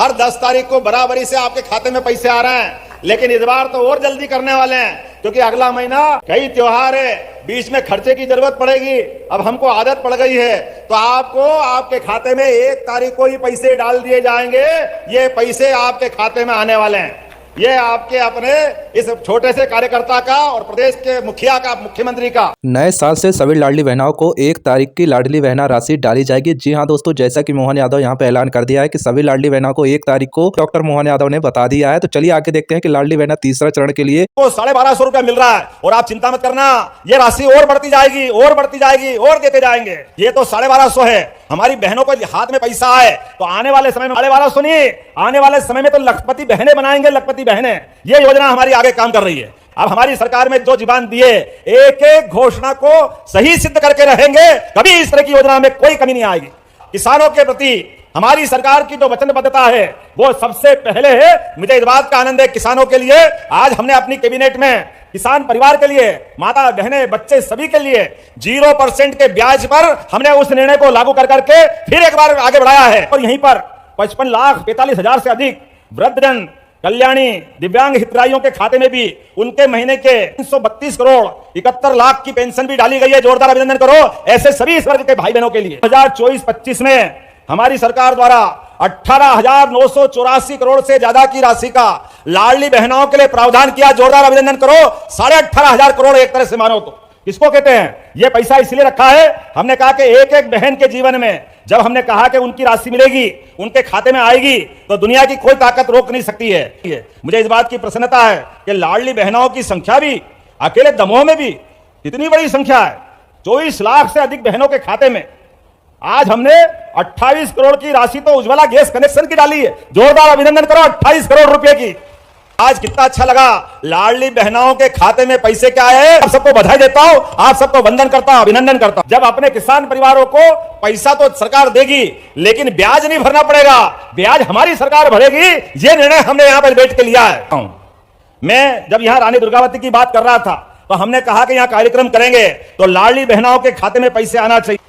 हर 10 तारीख को बराबरी से आपके खाते में पैसे आ रहे हैं, लेकिन इस बार तो और जल्दी करने वाले हैं क्योंकि अगला महीना कई त्योहार है, बीच में खर्चे की जरूरत पड़ेगी। अब हमको आदत पड़ गई है तो आपको आपके खाते में 1 तारीख को ही पैसे डाल दिए जाएंगे। ये पैसे आपके खाते में आने वाले हैं। ये आपके अपने इस छोटे से कार्यकर्ता का और प्रदेश के मुखिया का, मुख्यमंत्री का। नए साल से सभी लाडली बहनों को 1 तारीख की लाडली बहना राशि डाली जाएगी। जी हां दोस्तों, जैसा कि मोहन यादव यहां पे ऐलान कर दिया है कि सभी लाडली बहनों को 1 तारीख को डॉक्टर मोहन यादव ने बता दिया है। तो चलिए आगे देखते हैं कि लाडली बहना तीसरा चरण के लिए तो 1250 रुपया मिल रहा है और आप चिंता मत करना, ये राशि और बढ़ती जाएगी और बढ़ती जाएगी और देते जाएंगे। ये तो 1250 है। हमारी बहनों को हाथ में पैसा आए तो आने वाले समय में 1250 सुनिए, आने वाले समय में तो लखपति बहनें बनाएंगे, लखपति बहनें। ये योजना हमारी आगे काम कर रही है। अब हमारी सरकार में जो जुबान दिए, एक एक घोषणा को सही सिद्ध करके रहेंगे। कभी इस तरह की योजना में कोई कमी नहीं आएगी। किसानों के प्रति हमारी सरकार की जो वचनबद्धता है वो सबसे पहले है। मुझे इस बात का आनंद है, किसानों के लिए आज हमने अपनी कैबिनेट में किसान परिवार के लिए, माता बहनें बच्चे सभी के लिए 0% के ब्याज पर हमने उस निर्णय को लागू कर करके फिर एक बार आगे बढ़ाया है। और यहीं पर 55,45,000 से अधिक वृद्धजन कल्याणी दिव्यांग हितग्राहियों के खाते में भी उनके महीने के 332 करोड़ 71 लाख की पेंशन भी डाली गई है। जोरदार अभिनंदन करो ऐसे सभी इस वर्ग के भाई बहनों के लिए। 2024-25 में हमारी सरकार द्वारा 18,984 करोड़ से ज्यादा की राशि का लाडली बहनों के लिए प्रावधान किया। जोरदार अभिनंदन करो। 18,500 करोड़ एक तरह से मानो तो किसको कहते हैं। यह पैसा इसलिए रखा है, हमने कहा कि एक एक बहन के जीवन में जब हमने कहा कि उनकी राशि मिलेगी, उनके खाते में आएगी, तो दुनिया की कोई ताकत रोक नहीं सकती है। मुझे इस बात की प्रसन्नता है कि लाडली बहनों की संख्या भी अकेले दमोह में भी इतनी बड़ी संख्या है। 24 लाख से अधिक बहनों के खाते में आज हमने 28 करोड़ की राशि तो उज्ज्वला गैस कनेक्शन की डाली है। जोरदार अभिनंदन करो 28 करोड़ रुपए की। आज कितना अच्छा लगा, लाडली बहनों के खाते में पैसे क्या है। आप सबको बधाई देता हूं, आप सबको वंदन करता हूं, अभिनंदन करता हूं। जब अपने किसान परिवारों को पैसा तो सरकार देगी, लेकिन ब्याज नहीं भरना पड़ेगा, ब्याज हमारी सरकार भरेगी। ये निर्णय हमने यहां पर बैठ के लिया है। मैं जब यहां रानी दुर्गावती की बात कर रहा था तो हमने कहा कि यहां कार्यक्रम करेंगे तो लाडली बहनों के खाते में पैसे आना चाहिए।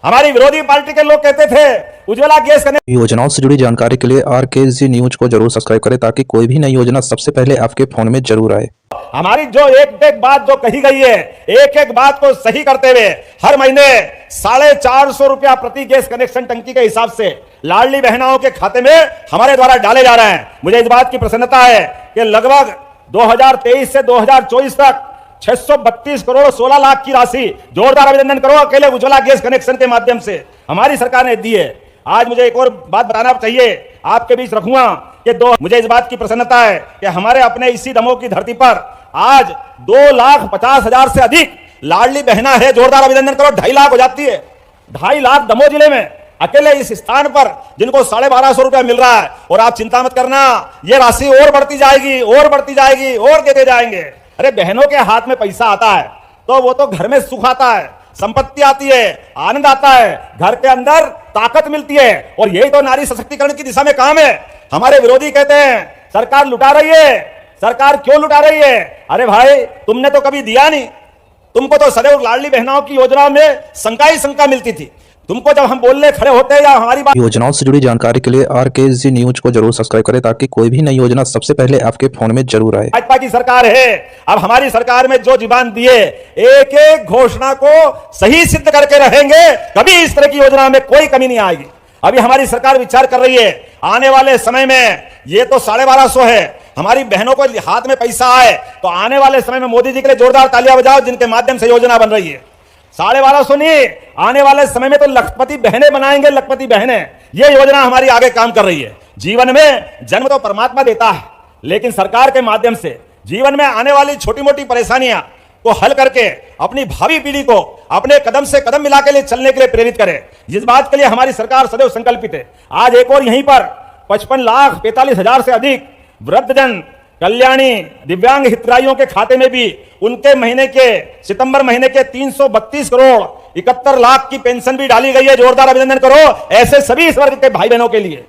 हमारी विरोधी पार्टी के लोग कहते थे उज्ज्वला गैस कनेक्शन। योजनाओं से जुड़ी जानकारी के लिए RKG न्यूज को जरूर सब्सक्राइब करें ताकि कोई भी नई योजना सबसे पहले आपके फोन में जरूर आए। हमारी जो एक एक बात जो कही गई है, एक एक बात को सही करते हुए हर महीने 450 रुपया प्रति गैस कनेक्शन टंकी के हिसाब से लाडली बहनों के खाते में हमारे द्वारा डाले जा रहे हैं। मुझे इस बात की प्रसन्नता है कि लगभग 2023 से 2024 तक 632 करोड़ 16 लाख की राशि, जोरदार अभिनंदन करो, अकेले उज्ज्वला गैस कनेक्शन के माध्यम से हमारी सरकार ने दी है। आज मुझे एक और बात बताना चाहिए, आपके बीच रखूंगा कि मुझे इस बात की प्रसन्नता है कि हमारे अपने इसी दमोह की धरती पर आज 2,50,000 से अधिक लाडली बहना है। जोरदार अभिनंदन करो। 2.5 लाख हो जाती है। 2.5 लाख दमोह जिले में अकेले इस स्थान पर जिनको 1250 रुपया मिल रहा है। और आप चिंता मत करना, यह राशि और बढ़ती जाएगी और बढ़ती जाएगी और देते जाएंगे। अरे बहनों के हाथ में पैसा आता है तो वो तो घर में सुख आता है, संपत्ति आती है, आनंद आता है, घर के अंदर ताकत मिलती है। और यही तो नारी सशक्तिकरण की दिशा में काम है। हमारे विरोधी कहते हैं सरकार लुटा रही है, सरकार क्यों लुटा रही है। अरे भाई, तुमने तो कभी दिया नहीं। तुमको तो सदैव लाडली बहनों की योजनाओं में शंका ही शंका मिलती थी। तुमको जब हम बोलने खड़े होते हैं या हमारी बात। योजनाओं से जुड़ी जानकारी के लिए RKG न्यूज को जरूर सब्सक्राइब करें ताकि कोई भी नई योजना सबसे पहले आपके फोन में जरूर आए। भाजपा की सरकार है। अब हमारी सरकार में जो जुबान दिए, एक एक घोषणा को सही सिद्ध करके रहेंगे। कभी इस तरह की योजना में कोई कमी नहीं आएगी। अभी हमारी सरकार विचार कर रही है आने वाले समय में, ये तो 1250 है, हमारी बहनों को हाथ में पैसा आए तो आने वाले समय में मोदी जी के लिए जोरदार तालियां बजाओ जिनके माध्यम से योजना बन रही है। 1250 सुनिए, आने वाले समय में तो लखपति बहनें बनाएंगे, लखपति बहनें। यह योजना हमारी आगे काम कर रही है। जीवन में जन्म तो परमात्मा देता है, लेकिन सरकार के माध्यम से जीवन में आने वाली छोटी मोटी परेशानियां को हल करके अपनी भावी पीढ़ी को अपने कदम से कदम मिला के लिए चलने के लिए प्रेरित करे। इस बात के लिए हमारी सरकार सदैव संकल्पित है। आज एक और यहीं पर 55,45,000 से अधिक वृद्धजन कल्याणी दिव्यांग हितग्राहियों के खाते में भी उनके महीने के सितंबर महीने के 332 करोड़ 71 लाख की पेंशन भी डाली गई है। जोरदार अभिनंदन करो ऐसे सभी इस वर्ग के भाई बहनों के लिए।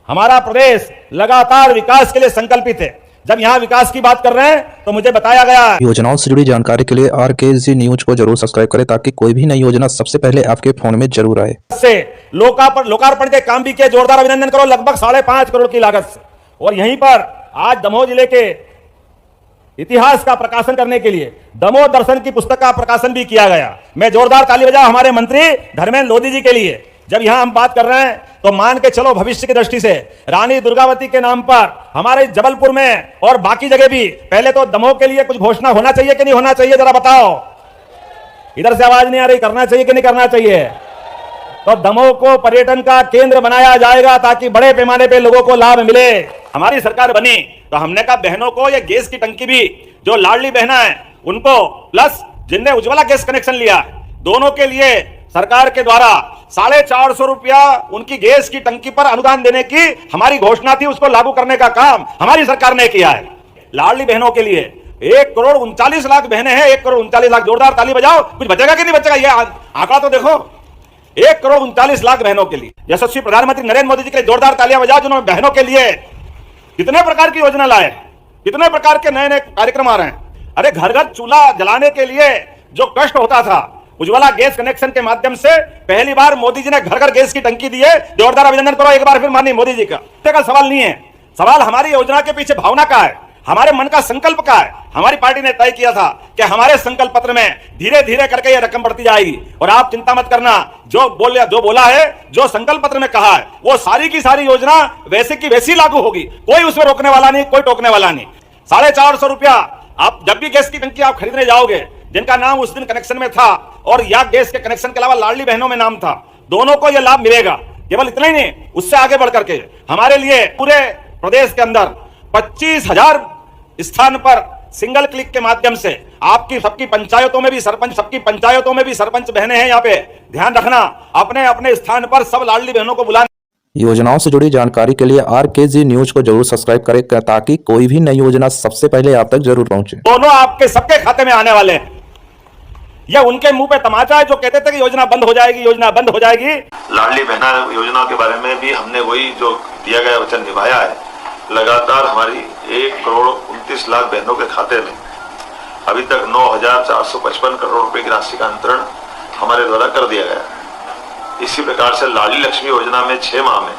हमारा प्रदेश लगातार विकास के लिए संकल्पित है। जब यहाँ विकास की बात कर रहे हैं तो मुझे बताया गया है योजनाओं से जुड़ी जानकारी के लिए RKZ न्यूज को जरूर सब्सक्राइब करें ताकि कोई भी नई योजना सबसे पहले आपके फोन में जरूर आए। से लोकार्पण के काम भी किए, जोरदार अभिनंदन करो, लगभग 5.5 करोड़ की लागत से। और यहीं पर आज दमोह जिले के इतिहास का प्रकाशन करने के लिए दमोह दर्शन की पुस्तक का प्रकाशन भी किया गया। मैं जोरदार ताली बजाऊं हमारे मंत्री धर्मेंद्र लोधी जी के लिए। जब यहां हम बात कर रहे हैं तो मान के चलो भविष्य की दृष्टि से रानी दुर्गावती के नाम पर हमारे जबलपुर में और बाकी जगह भी पहले तो दमोह के लिए कुछ घोषणा होना चाहिए कि नहीं होना चाहिए, जरा बताओ। इधर से आवाज नहीं आ रही, करना चाहिए कि नहीं करना चाहिए? तो दमोह को पर्यटन का केंद्र बनाया जाएगा ताकि बड़े पैमाने पे लोगों को लाभ मिले। हमारी सरकार बनी तो हमने कहा बहनों को ये गैस की टंकी भी, जो लाडली बहना है उनको, प्लस जिनने उज्ज्वला गैस कनेक्शन लिया, दोनों के लिए सरकार के द्वारा 450 रुपया उनकी गैस की टंकी पर अनुदान देने की हमारी घोषणा थी। उसको लागू करने का काम हमारी सरकार ने किया है। लाडली बहनों के लिए 1,39,00,000 बहनें हैं, 1,39,00,000। जोरदार ताली बजाओ। कुछ बचेगा कि नहीं बचेगा? ये आंकड़ा तो देखो, 1,39,00,000 बहनों के लिए। यशस्वी प्रधानमंत्री नरेंद्र मोदी जी के लिए जोरदार तालियां बजाओ, जिन्होंने बहनों के लिए कितने प्रकार की योजना लाए, कितने प्रकार के नए नए कार्यक्रम आ रहे हैं। अरे घर घर चूल्हा जलाने के लिए जो कष्ट होता था, उज्ज्वला गैस कनेक्शन के माध्यम से पहली बार मोदी जी ने घर घर गैस की टंकी दी है। जोरदार अभिनंदन करो एक बार फिर माननीय मोदी जी का सवाल नहीं है। सवाल हमारी योजना के पीछे भावना का है, हमारे मन का संकल्प का है। हमारी पार्टी ने तय किया था कि हमारे संकल्प पत्र में धीरे धीरे करके यह रकम बढ़ती जाएगी। और आप चिंता मत करना, जो बोला है, जो संकल्प पत्र में कहा है, वो सारी की सारी योजना वैसे की वैसी लागू होगी। कोई उसमें रोकने वाला नहीं, कोई टोकने वाला नहीं। 450 रुपया आप जब भी गैस की टंकी आप खरीदने जाओगे, जिनका नाम उस दिन कनेक्शन में था और या गैस के कनेक्शन के अलावा लाडली बहनों में नाम था, दोनों को यह लाभ मिलेगा। केवल इतना ही नहीं, उससे आगे बढ़ करके हमारे लिए पूरे प्रदेश के अंदर 25,000 स्थान पर सिंगल क्लिक के माध्यम से आपकी सबकी पंचायतों में भी सरपंच, सबकी पंचायतों में भी सरपंच बहनें हैं। यहाँ पे ध्यान रखना, अपने अपने स्थान पर सब लाडली बहनों को बुलाना। योजनाओं से जुड़ी जानकारी के लिए RKZ न्यूज को जरूर सब्सक्राइब करें ताकि कोई भी नई योजना सबसे पहले आप तक जरूर पहुंचे। दोनों आपके सबके खाते में आने वाले हैं। यह उनके मुंह पे तमाचा है जो कहते थे कि योजना बंद हो जाएगी, योजना बंद हो जाएगी। लाडली बहना योजना के बारे में भी हमने वही जो दिया गया वचन निभाया है। लगातार हमारी 1,29,00,000 बहनों के खाते में अभी तक 9,455 करोड़ रुपए की राशि का अंतरण हमारे द्वारा कर दिया गया। इसी प्रकार से लाडली लक्ष्मी योजना में 6 माह में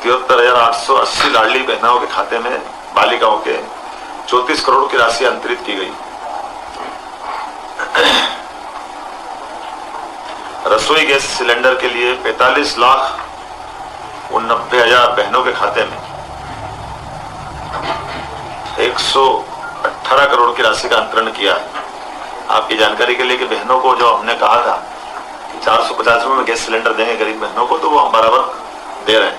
73,880 लाडली बहनों के खाते में, बालिकाओं के 34 करोड़ की राशि अंतरित की गई। रसोई गैस सिलेंडर के लिए 45,89,000 बहनों के खाते में 118 करोड़ की राशि का अंतरण किया है। आपकी जानकारी के लिए कि बहनों को जो हमने कहा था कि 450 रुपये में गैस सिलेंडर देंगे गरीब बहनों को, तो वो हम बराबर दे रहे हैं।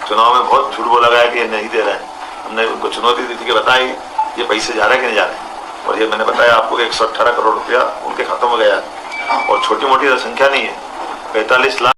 चुनाव में बहुत झूठ बोला गया कि ये नहीं दे रहे हैं। हमने उनको चुनौती दी थी कि बताइए ये पैसे जा रहे हैं कि नहीं जा रहे हैं, और ये मैंने बताया आपको कि 118 करोड़ रुपया उनके खातों में गया है। और छोटी मोटी संख्या नहीं है, 45 लाख